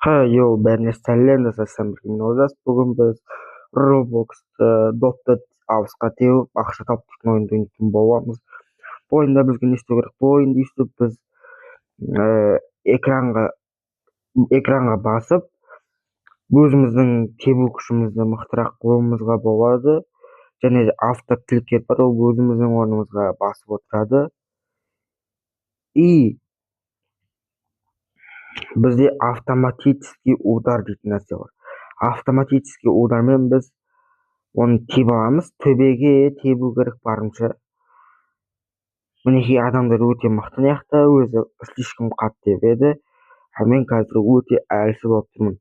Йо, бәріне сәлем жасасам бірге олжас. Бүгін біз Roblox'ты допты алысқа теуіп, ақша таптық ойынды ойнайтын боламыз. Бұл ойында бізге не істеу керек? Бұл ойынды өйстіп біз ә, экранға экранға басып, өзіміздің тебу күшімізді мықтырақ қылуымызға болады. Және де автокликер бар, ол өзіміздің орнымызға басып отырады. И бізде автоматический удар дейтін нәрсе бар. Автоматический удармен біз оны тебе аламыз. Төбеге тебу керек барынша. Мінекей адамдар өте мықты мықты, өзі слишком қатты тебеді. Мен қазір өте әлсіз болып тұрмын.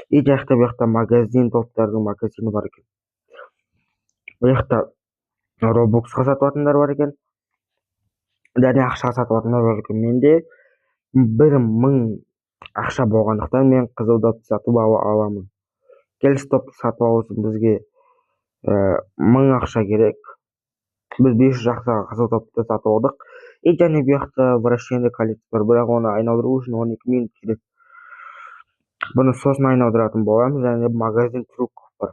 И жақта магазин, топтардың магазині бар екен. Бұл жақта Robloxқа сатылатындар бар екен. Және ақшаға сатылатындар бар екен. Менде 1000 ақша болғандықтан мен қызыл допты сатып аламын. Келесі допты сатып алу үшін бізге 1000 ақша керек. Біз 500 ақшаға қызыл допты сатып алдық. И және бұл жақта вращение колец бар, бірақ оны айналдыру үшін 12 минут керек. Бұны сосын айналдыратын боламыз. Және магазин трюк бар.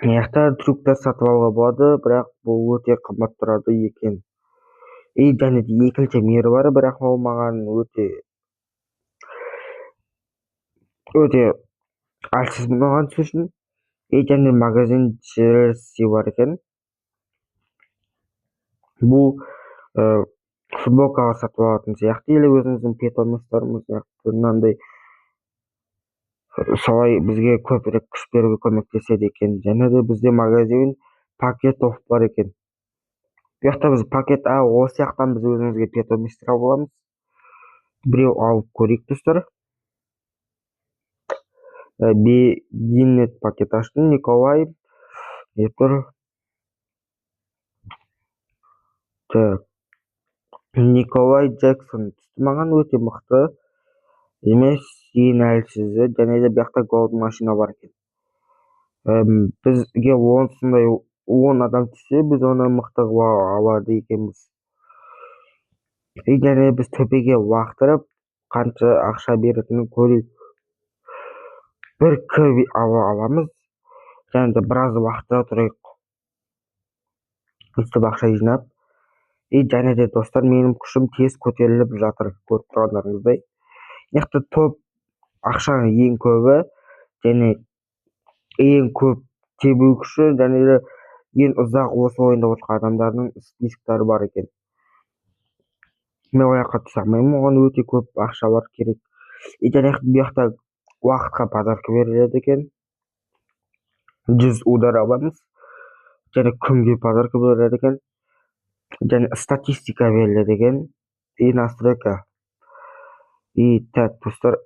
Жақта трюктар сатып алуға болады, бірақ бұл өте қымбат тұрады екен. И және де екінші мир бар, бірақ ол маған өте әлсіз болған үшін. И және магазин Челси бар екен. Бұл футболкаға сатып алатын сияқты, или өзіміздің питомностарымыз сияқты, мынандай солай бізге көбірек күш беруге көмектеседі екен. Және де бізде магазин пакетов бар екен. Бұл жақта біз пакет осы жақтан біз өзімізге питомистер алып аламыз. Біреу алып көрейік достар. Беннет пакет аштым. Николай Николай Джексон түсті. Маған өте мықты емес, ең әлсізі. Және де бұл жақта голд машина бар екен. Бізге 10 адам түссе, біз оны мықты алады екенбіз. И және біз төбеге лақтырып, қанша ақша беретінін көрейік. Бір көбі аламыз. Және де біраз лақтыра тұрайық. Өстіп ақша жинап. И және де достар, менің күшім тез көтеріліп жатыр, көріп тұрғандарыңыздай. Яқты топ ақшаның ең көбі, және ең көп тебу күші, және де ең ұзақ осы ойында отырған адамдардың списоктары бар екен. Мен ояққа түсе алмаймын, оған өте көп ақшалар керек. И және бұл жақта уақытқа подарка беріледі екен. 100 удар аламыз. Және күнге подарка беріледі екен. Және статистика беріледі екен. И настройка. И так, достар,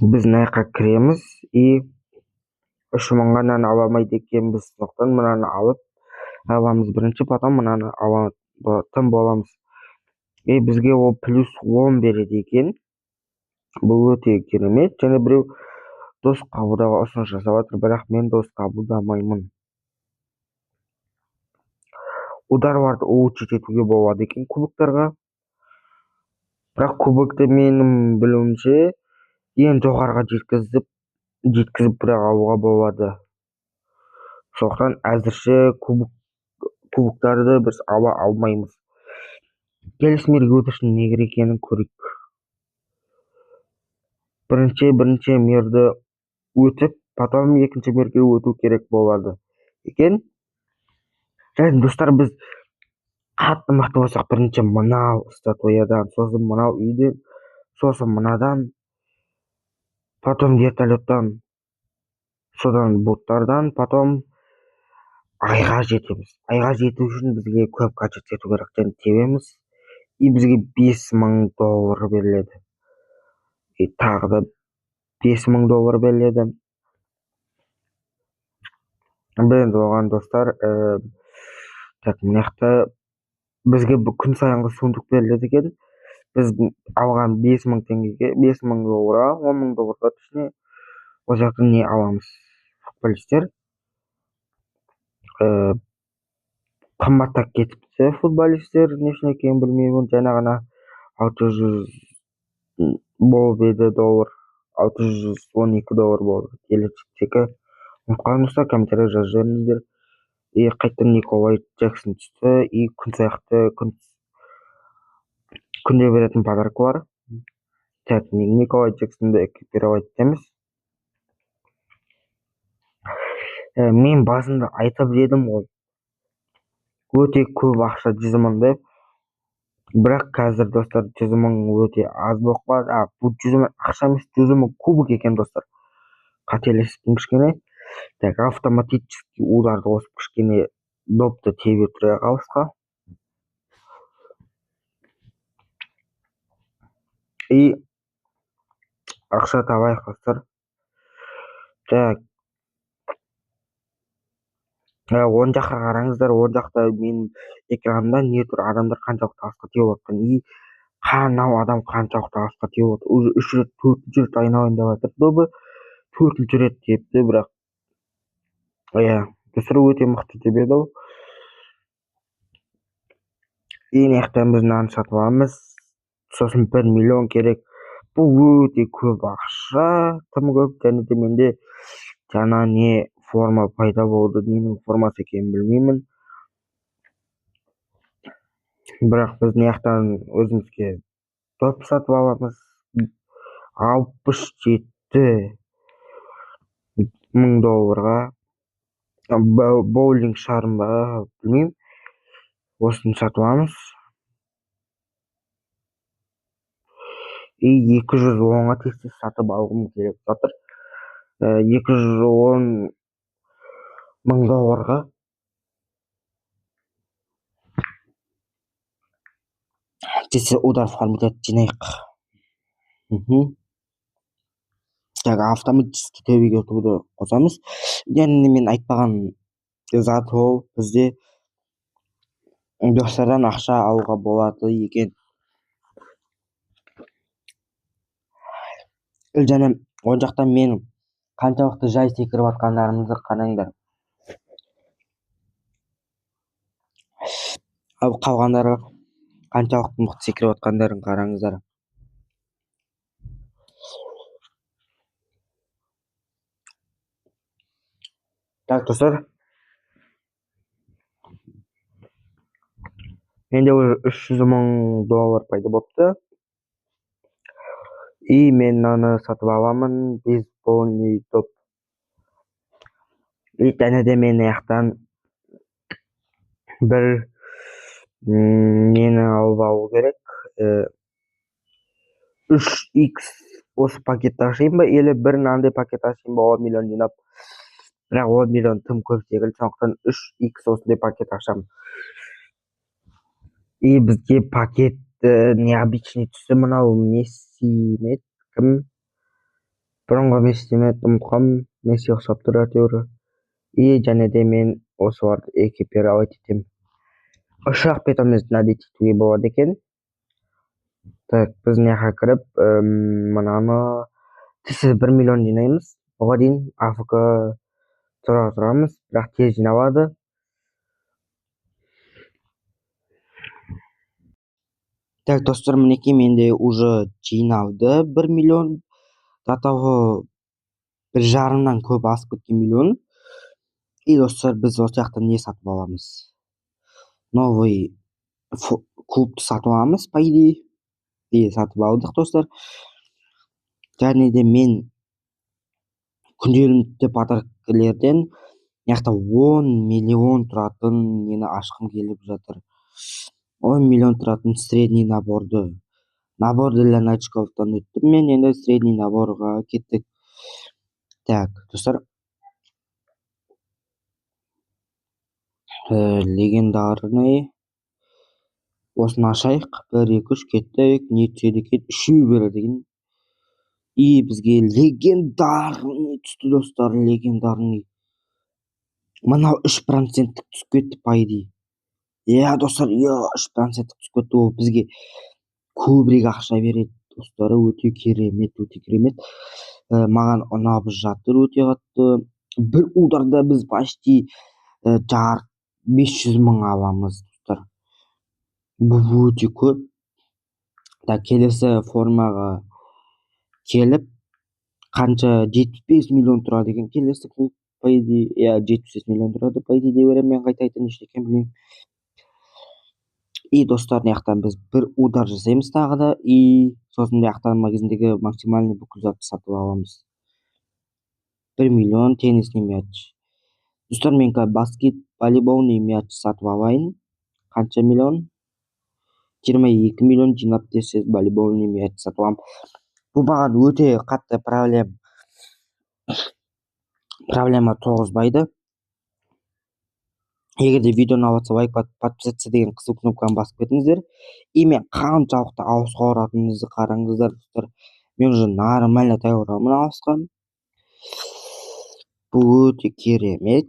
біз мына кіреміз. И 3000 ғана аламайды екенбіз. Сондықтан мынаны алып аламыз бірінші, потом мынаны алатын боламыз. И бізге ол плюс 10 береді екен. Бұл өте керемет. Және біреу дос қабылдауға ұсыныс жасап жатыр, бірақ мен дос қабылдамаймын. Ударларды улучшить етуге болады екен кубоктарға. Бірақ кубокты менің білуімше ең жоғарыға жеткізіп бірақ алуға болады. Сондықтан әзірше кубоктарды біз ала алмаймыз. Келесі мирге өту үшін не керек екенін көрейік. Бірінші мирді өтіп, потом екінші мирге өту керек болады екен. Және достар, біз қатты мықты болсақ, бірінші мынау статуядан, сосын мынау үйден, сосын мынадан, потом вертолеттан, содан боттардан, потом айға жетеміз. Айға жету үшін бізге көп качет ету керек, және тебеміз. И бізге $5000 беріледі. И тағы да $5000 беріледі. Енді оған достар, мына жақта бізге күн сайынғы сундук беріледі екен. Біз алған $5000 $5000, $10,000 точнее. Ол жақта не аламыз? Футболистер. Қымбаттап кетіпті футболистер, не үшін екенін білмеймін. Жаңа ғана 600 болып еді доллар. $612 болды. Келешектегі ұмытқаныңызда комментария жазып жіберіңіздер. Қайтадан Николай Джексон түсті. Күнде беретін подарка бар. Так, Николай Джексонды экипировать етеміз. Мен басында айтып едім ғой, өте көп ақша 100 мың деп. Бірақ қазір достар 100 мың өте аз болып қалады. Бұл 100 мың ақша емес, 100 мың кубок екен достар. Қателестім кішкене. Так, автоматически ударды қосып кішкене допты тебе тұра қалысқа. И ақша табайық достар. Так, оң жаққа қараңыздар. Оң жақта менің экранымда не тұр, адамдар қаншалықты асқа теуіп жатқан. И қанау адам қаншалықты асқа теуіп отыр. Уже 3 рет 4 рет айналайын деп жатыр добы. 4 рет тепті, бірақ достар өте мықты тебеді ол. И мынаяқтан біз нан сатып аламыз. Сосын 1 миллион керек. Бұл өте көп ақша, тым көп. Және де менде жаңа не форма пайда болды. Ненің формасы екенін білмеймін. Бірақ біз мынаяқтан өзімізге доп сатып аламыз. 67 мың долларға. Боулинг шарым ба, білмеймін. Осыны сатып аламыз. И 210-ға тез сатып алғым келіп жатыр. 210 мың долларға. Тез удар формат жинайық. Так, автоматически төбеге туды қосамыз. Яғни мен айтпаған зат ол, бізде достардан ақша алуға болады екен. Және оң жақтан мен қаншалықты жай секіріп жатқандарымызды қараңдар. Ал қалғандарға қаншалықты мықты секіріп жатқандарын қараңыздар. Так, достар. Менде уже 300 мың доллар пайда болыпты. И мен мынаны сатып аламын, бейсболный доп. И және де мен аяқтан бір нені алып алу керек. 3x осы пакетті ашайын ба, или бір мынандай пакет ашайын ба, 10 миллион жинап. Бірақ 10 миллион тым көп секілді, сондықтан 3x осындай пакет ашамын. И бізге пакет необычный түсті. Мынау Месси ме, кім? Бұрынғы Месси ме, ұмытқам. Месси ұқсап тұр әйтеуір. И және де мен осыларды экипировать етемін. Ұшақ бетімізді надеть етуге болады екен. Так, біз мынақа кіріп, мынаны 1 миллион жинаймыз. Оған дейін АФК тұрамыз, бірақ тез жиналады. Так, достар, мінекей менде уже жиналды 1 миллион. До того 1,5-нан көп асып кеткен миллион. И достар, біз осы жақтан не сатып аламыз? Новый клубты сатып аламыз, по идее. Сатып алдық, достар. Және де мен күнделікті подаркалерден яқта 10 миллион тұратын нені ашқым келіп жатыр. 10 миллион тұратын средний наборды. Набор для новичковтан өттім мен, енді средний наборға кеттік. Так, достар. Легендарный. Осыны ашайық. 1, 2, 3 кеттік. Не түседі екен? 3 береді екен. И бізге легендарный түсті, достар, легендарный. Мынау 3% түсіп кетті, по идее. Достар, 3% түсіп кетті. Ол бізге көбірек ақша береді, достар. Өте керемет, өте керемет. Маған ұнап жатыр өте қатты. Бір ударда біз почти 500 мың аламыз, достар. Бұл өте көп. келесі формаға келіп қанша 75 миллион тұрады екен келесі клуб, по идее. Иә, 75 миллион тұрады, по идее деп ойлаймын. Мен қайта нешті екенін білмеймін. И достар, мына жақтан біз бір удар жасаймыз тағы да, и сосын мына жақтан магазиндегі максимальный бүкіл затты сатып аламыз. 1 миллион теннисный мяч. Достар, мен баскет волейболный мяч сатып алайын. Қанша миллион? 22 миллион жинап десіз волейболный мяч сатып аламын. Бұл маған өте қатты проблема туғызбайды. Егер де видеоны алып жатса, лайк, подписаться деген қызыл кнопканы басып кетіңіздер. И мен қаншалықты ауысқа ұратыныңызды қараңыздар, достар. Мен уже нормально тайғырамын ауысқа. Бұл өте керемет.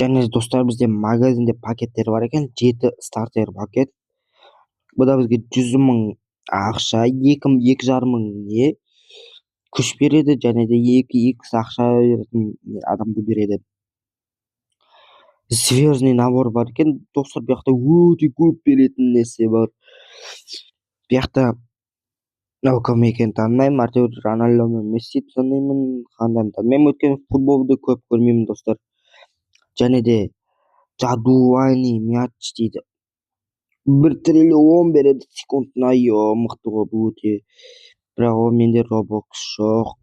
Және достар, бізде магазинде пакеттер бар екен, 7 стартер пакет. Бұда бізге 100 мың ақша, 2,5 мың не күш береді, және де 2x ақша беретін адамды береді. Звездный набор бар екен, достар, бұл жақта өте көп беретін нәрсе бар. Бұл жақта кім екенін танымаймын, әйтеуір Рональдо мен Месси танымаймын, қандайын танымаймын, өйткені футболды көп көрмеймін, достар. Және де жадуайный мяч дейді. 1 триллион береді секундына, мықты ғой бұл өте. Бірақ ол менде Roblox жоқ.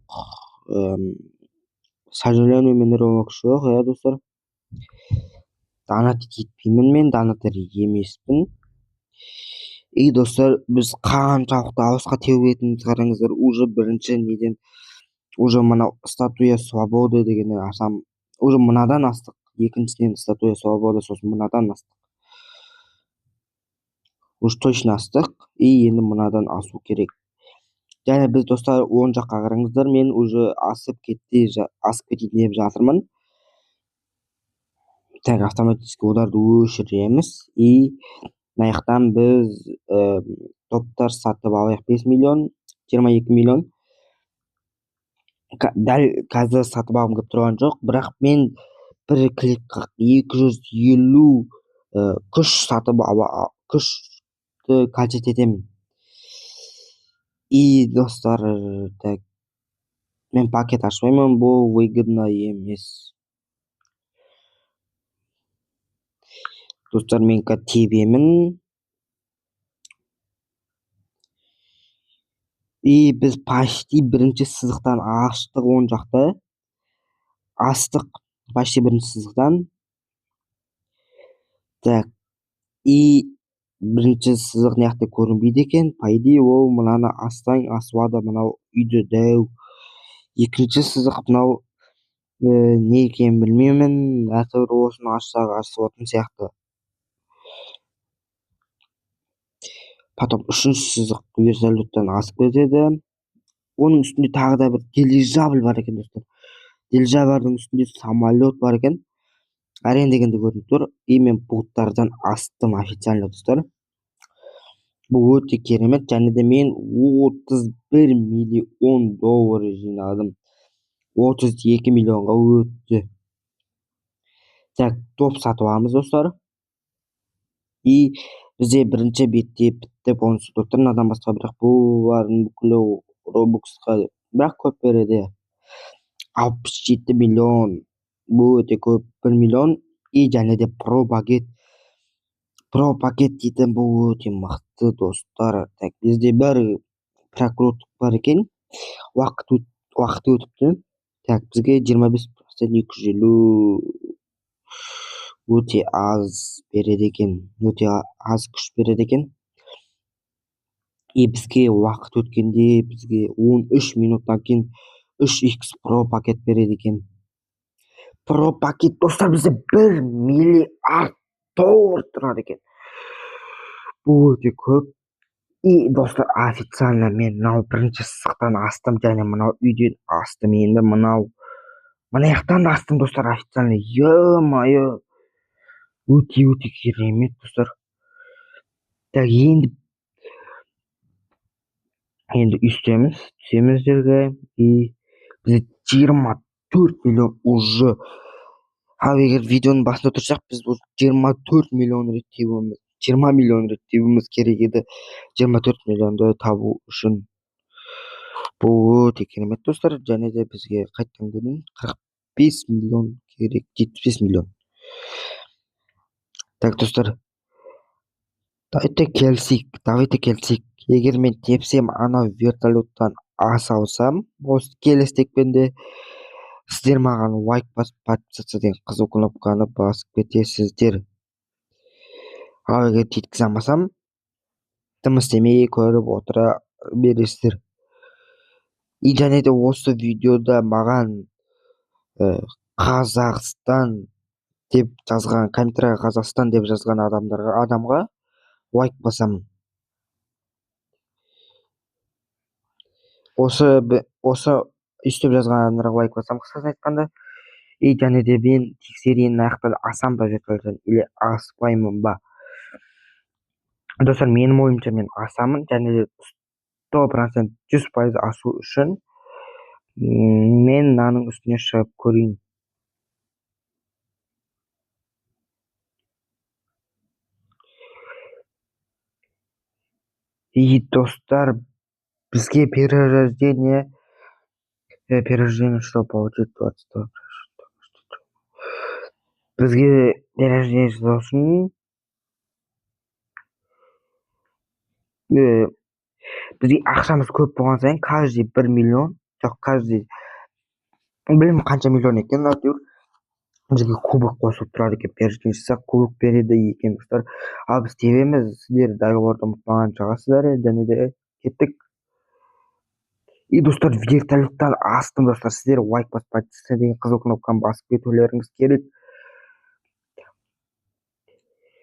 Сожалению, менде Roblox жоқ, иә достар. Донатить етпеймін, мен донатор емеспін. И достар, біз қаншалықты ауысқа теуетініміз қараңыздар. Уже бірінші неден, уже мынау статуя свободы деген асам. Уже мынадан астық. Екіншісінен статуя свободы, сосын мынадан астық. Уж точно астық. И енді мынадан асу керек. Және біз достар 10 жаққа қараңыздар. Мен уже асып кетейін деп жатырмын. Так, автоматически ударды өшіреміз. И мына жақтан біз топтар сатып алайық. 5 миллион, 22 миллион. Дәл қазір сатып алғым келіп тұрған жоқ, бірақ мен бір кликқа 250 күш сатып күшті качет етемін. И достар, так, мен пакет ашпаймын, бұл выгодно емес. Достар, мен тебемін. И біз почти бірінші сызықтан аштық, 10 жақта. Астық почти бірінші сызықтан. Так, и бірінші сызық неяқта көрінбейді екен. По идее, ол мынаны астаң асуады, мынау үйді дәу. Екінші сызық мынау не екенін білмеймін. Әйтеуір осыны ашсақ асуатын сияқты. Потом үшінші сызық вертолеттан асып кетеді. Оның үстінде тағы да бір дирижабль бар екен, достар. Дирижабльдің үстінде самолет бар екен. Арен дегенде көрініп тұр. И мен бұлттардан астым официально, достар. Бұл өте керемет. Және де мен 31 миллион доллар жинадым. 32 миллионға өтті. Так, топ сатып аламыз, достар. И бізде бірінші бетте бітті бонус доктарынадан басқа, бірақ бұлардың бүкілі Robloxқа бірақ көп береді. 67 миллион. Бұл өте көп. 1 миллион. И және де про пакет дейтін бұл өте мықты, достар. Так, бізде бір прокрутық бар екен. Уақыт өтіпті. Так, бізге 25% 250 өте аз береді екен. Өте аз күш береді екен. И бізге уақыт өткенде бізге 13 минуттан кейін 3x про пакет береді екен. Про пакет, достар, бізде 1 миллиард доллар тұрады екен. Бұл өте көп. И достар, официально мен мынау бірінші сызықтан астым, және мынау үйден астым. Енді мына жақтан да астым, достар, официально. Ё-моё, өте керемет, достар. Так, енді түсеміз жерге. И бізде 24 миллион уже. Ал егер видеоның басында тұрсақ, біз 24 миллион рет тебеміз. 20 миллион рет тебуіміз керек еді. 24 миллионды табу үшін. Бұл өте керемет достар. Және де бізге қайтқан күнін 45 миллион керек, 75 миллион. Так достар, давайте келсек. Егер мен тепсем, анау вертолеттан аса алсам, осы келістікпенде сіздер маған лайк басып, подписаться деген қызыл кнопканы басып кетесіздер. Ал егер жеткізе алмасам, тым істемей көріп отыра бересіздер. И және де осы видеода маған Қазақстан деп жазған, комментарийға Қазақстан деп жазған адамға лайк басамын. Осы үстіп жазған адамдарға лайк басамын, қысқасын айтқанда. И және де мен тексерейін, аяқтан асам ба вертолеттен или аспаймын ба. Достар, менің ойымша мен асамын, және де 100%, 100% асу үшін мен мынаның үстіне шығып көрейін. И достар, бізге перерождение что получит 20. Бізге перерождение жасау үшін бізге ақшамыз көп болған сайын, каждый 1 миллион, жоқ, каждый білмеймін қанша миллион екен, әйтеуір бізге кубок қосылып тұрады екен. Перерождение жасасақ кубок береді екен достар. Ал біз тебеміз, сіздер договорды ұмытпаған шығарсыздар, және де кеттік. И достар, вертолеттан астым достар. Сіздер лайк басып, подписаться деген қызыл кнопканы басып кетулеріңіз керек.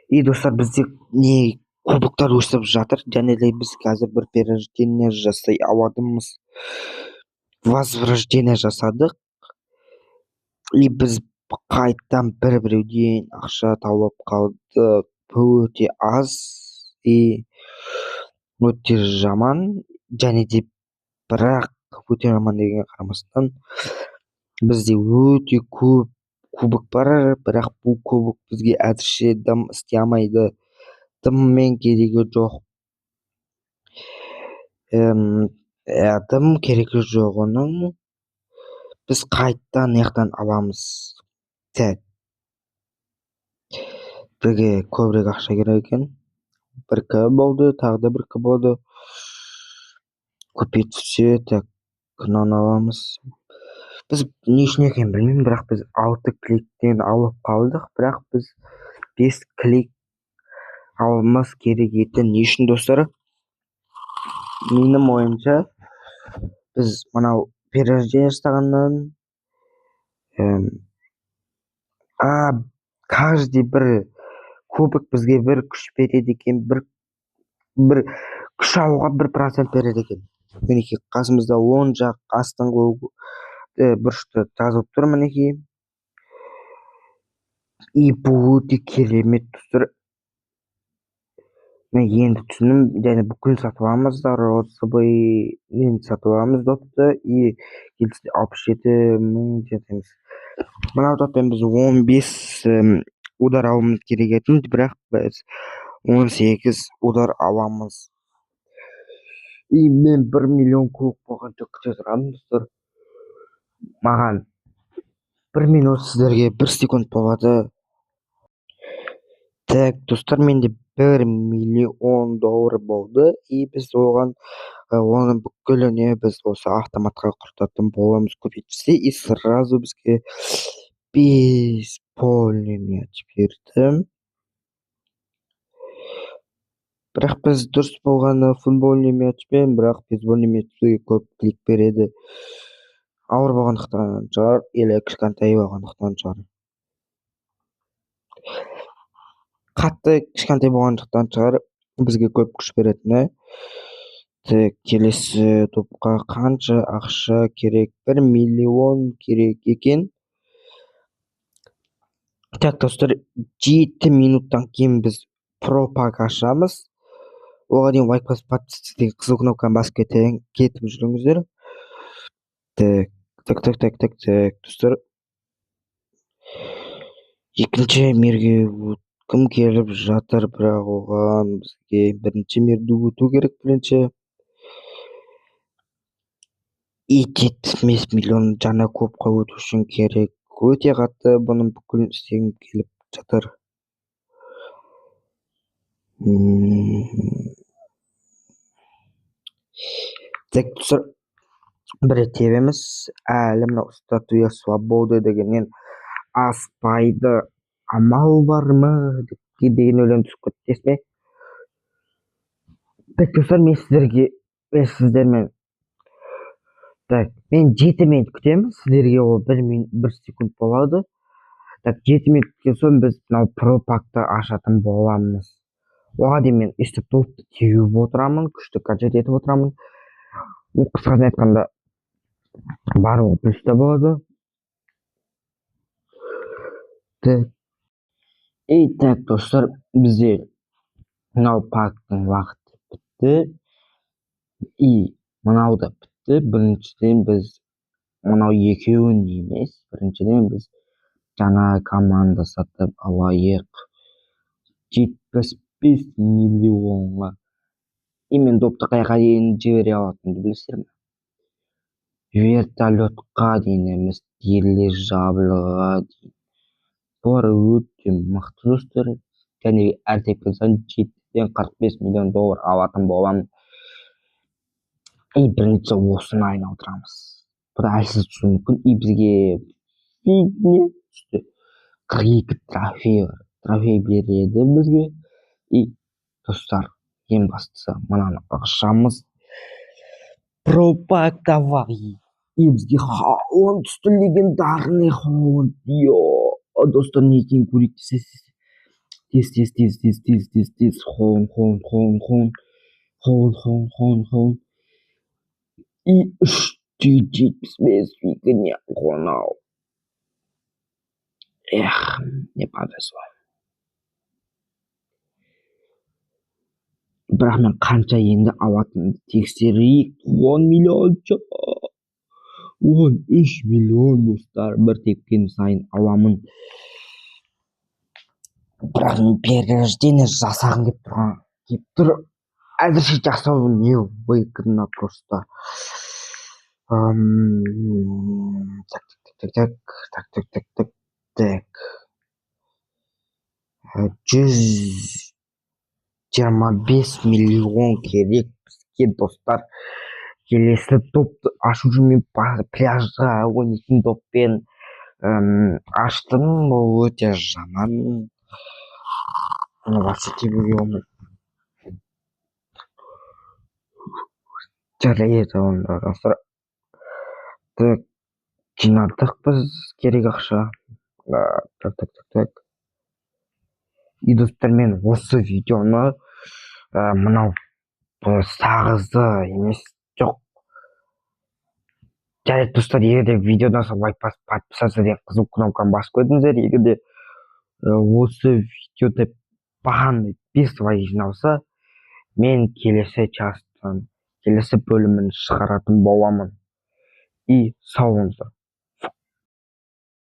И достар, бізде не кубоктар өсіп жатыр, және де біз қазір бір перерождение жасай аламыз. Возврождение жасадық. И біз қайттан біреуден ақша тауып қалдық. Өте аз и өте жаман, және де бірақ өте жаман деген қарамастан бізде өте көп кубок бар, бірақ бұл кубок бізге әзірше дым істей алмайды. Дыммен керегі жоқ. Дым керегі жоқ оның. Біз қайттан яқтан аламыз. Бізге көбірек ақша керек екен. 1К болды, тағы да 1К болды. Көпейіп түссе, так, мынаны аламыз. Біз не үшін екенін білмеймін, бірақ біз 6 кликтен алып қалдық, бірақ біз 5 клик алымыз керек еді. Не үшін достар? Менің ойымша, біз мынау перерождение жасағаннан каждый бір кубок бізге бір күш береді екен, бір күш алуға 1% береді екен. Мінекей қасымызда 10 жақ астыңғы бұрышты жазылып тұр, мінекей. И бұл өте керемет достар. Мен енді түсіндім, және бүкіл сатып аламыз, розыбайын сатып аламыз допты, и 67 мың жетеміз. Мынау доппен біз 15 удар алуымыз керек етін, бірақ біз 18 удар аламыз. И мен 1 миллион кубок болғанша күте тұрамын достар. Маған 1 минут, сіздерге 1 секунд болады. Так, достар, менде 1 миллион доллар болды, и біз оған оның бүкіліне біз осы автоматқа құртатын боламыз. Көбейтсе, и сразу бізге бейсбольный мяч берді. Бірақ біз дұрыс болғаны футбольный мячпен, бірақ бейсбольный мяч бізге көп клик береді. Ауыр болғандықтан шығар, или кішкентай болғандықтан шығар. Қатты кішкентай болғандықтан шығар, бізге көп күш беретіні. Келесі топқа қанша ақша керек? 1 миллион керек екен. Так, достар, 7 минуттан кейін біз пропак ашамыз. Оған дейін лайк басып, подписаться деген қызыл кнопканы басып кетіп жүріңіздер. Так, достар. Екінші мерге Кім келіп жатыр, бірақ оған бізге бірінші мерді өту керек. Бірінші 75 миллион жаңа клубқа өту үшін керек. Өте қатты бұның бүкілін істегім келіп жатыр. Так, достар, бір тебеміз әлі мынау статуя свободы дегеннен аспайды. Амал бар ма деген өлең түсіп кетті есіме. Так, достар, мен сіздермен мен 7 минут күтемін, сіздерге ол 1 секунд болады. Так, 7 минут күткен соң біз мынау пропакты ашатын боламыз. Оған дейін мен өйстіп допты теуіп отырамын, күшті качать етіп отырамын. Қысқасын айтқанда барлығы плюста болады. Так, достар, бізде мынау пактың уақыты бітті. Мынау да бітті. Біріншіден біз мынау екеуін емес, біріншіден біз жаңа команда сатып алайық 75 миллионға. Мен допты қайға дейін жібере алатынымды білесіздер ме? Вертолетқа дейін емес, теле жабдыға дейін. Бұлар өте мықты достар. Және әр тепкен сайын 7-ден 45 миллион доллар алатын боламын. Бірінші осыны айналдырамыз. Бұл әлсіз түсу мүмкін. Бізге фигне түсті. 42 трофей бар. Трофей береді бізге. Достар, ең бастысы мынаны ашамыз. Пропак давай. Бізге Холланд түсті, легендарный Холланд. Достар, не екенін көрейік. Тез. Холланд. 375 фигня Ронал. Не повезло. Бірақ мен қанша енді алатынымды тексерейік. 10 миллион. 13 миллион достар. Бір тепкен сайын аламын. Бірақ мен перерождение жасағым келіп тұр. Әзірше жасау не выгодно просто. Так. 125 миллион керек бізге достар. Келесі допты ашу үшін мен пляжға ойнайтын доппен аштым. Бұл өте жаман. Вообще тебуге болмайды. Жарайды онда достар. Так, жинадық біз керек ақша. Так. Достар, мен осы видеоны мынау сағызды емес, жоқ. Жарайды достар, егерде видеодан соң лайк басып подписаться деген қызыл кнопканы басып қойдыңыздар, егерде осы видеода бағаны 5 лайк жиналса, мен келесі частын, келесі бөлімін шығаратын боламын. Сау болыңыздар.